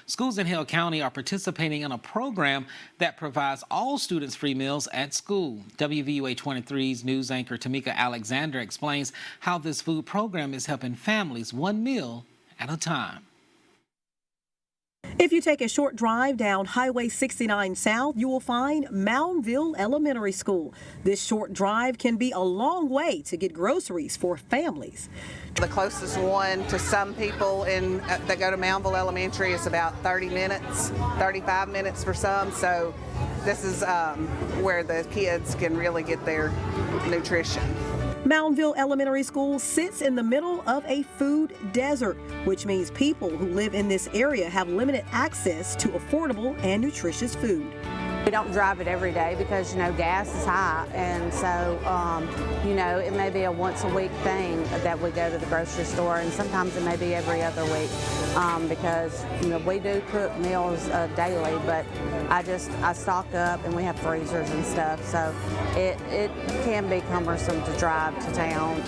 Schools in Hill County are participating in a program that provides all students free meals at school. WVUA 23's news anchor Tamika Alexander explains how this food program is helping families one meal at a time. If you take a short drive down Highway 69 South, you will find Moundville Elementary School. This short drive can be a long way to get groceries for families. The closest one to some people that go to Moundville Elementary is about 30 minutes, 35 minutes for some. So this is where the kids can really get their nutrition. Moundville Elementary School sits in the middle of a food desert, which means people who live in this area have limited access to affordable and nutritious food. We don't drive it every day because, gas is high, and so, it may be a once-a-week thing that we go to the grocery store, and sometimes it may be every other week because, we do cook meals daily, but I stock up and we have freezers and stuff, so it can be cumbersome to drive to town.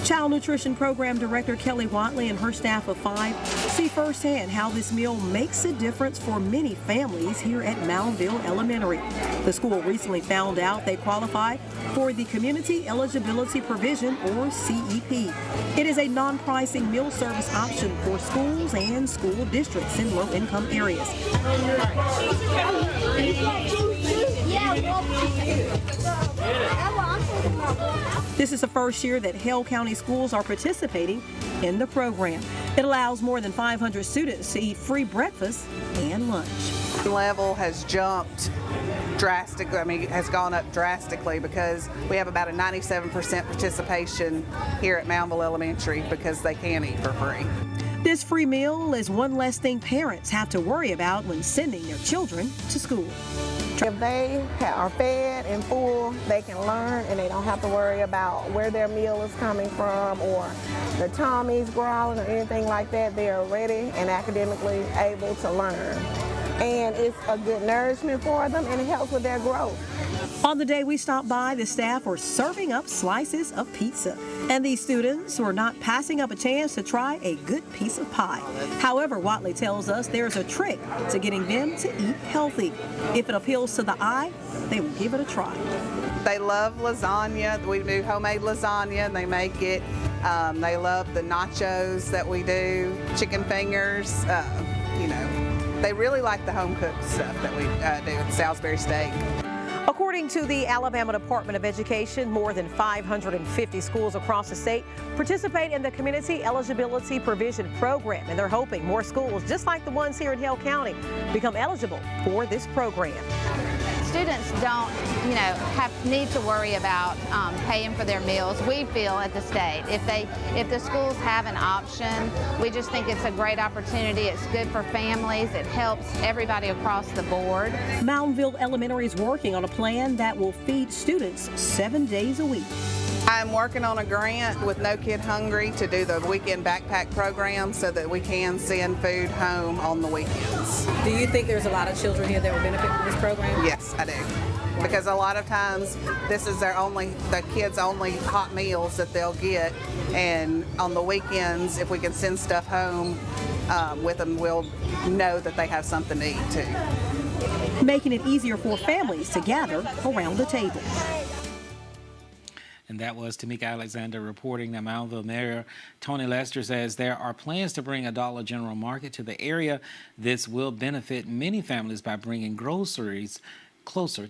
Child Nutrition Program Director Kelly Watley and her staff of 5 see firsthand how this meal makes a difference for many families here at Moundville Elementary. The school recently found out they qualify for the Community Eligibility Provision, or CEP. It is a non-pricing meal service option for schools and school districts in low-income areas. This is the first year that Hill County schools are participating in the program. It allows more than 500 students to eat free breakfast and lunch. The level has jumped drastically, has gone up drastically because we have about a 97% participation here at Moundville Elementary because they can eat for free. This free meal is one less thing parents have to worry about when sending their children to school. If they are fed and full, they can learn and they don't have to worry about where their meal is coming from or the tummy's growling or anything like that. They are ready and academically able to learn. And it's a good nourishment for them and it helps with their growth. On the day we stopped by, the staff were serving up slices of pizza. And these students were not passing up a chance to try a good piece of pie. However, Watley tells us there's a trick to getting them to eat healthy. If it appeals to the eye, they will give it a try. They love lasagna. We do homemade lasagna and they make it. They love the nachos that we do, chicken fingers, They really like the home-cooked stuff that we do with Salisbury steak. According to the Alabama Department of Education, more than 550 schools across the state participate in the Community Eligibility Provision Program, and they're hoping more schools, just like the ones here in Hill County, become eligible for this program. Students don't, need to worry about paying for their meals. We feel at the state, if the schools have an option, we just think it's a great opportunity. It's good for families. It helps everybody across the board. Moundville Elementary is working on a plan that will feed students 7 days a week. I'm working on a grant with No Kid Hungry to do the weekend backpack program so that we can send food home on the weekends. Do you think there's a lot of children here that will benefit from this program? Yes, I do. Because a lot of times this is the kids' only hot meals that they'll get, and on the weekends, if we can send stuff home with them, we'll know that they have something to eat too. Making it easier for families to gather around the table. And that was Tamika Alexander reporting that Moundville Mayor Tony Lester says there are plans to bring a Dollar General market to the area. This will benefit many families by bringing groceries closer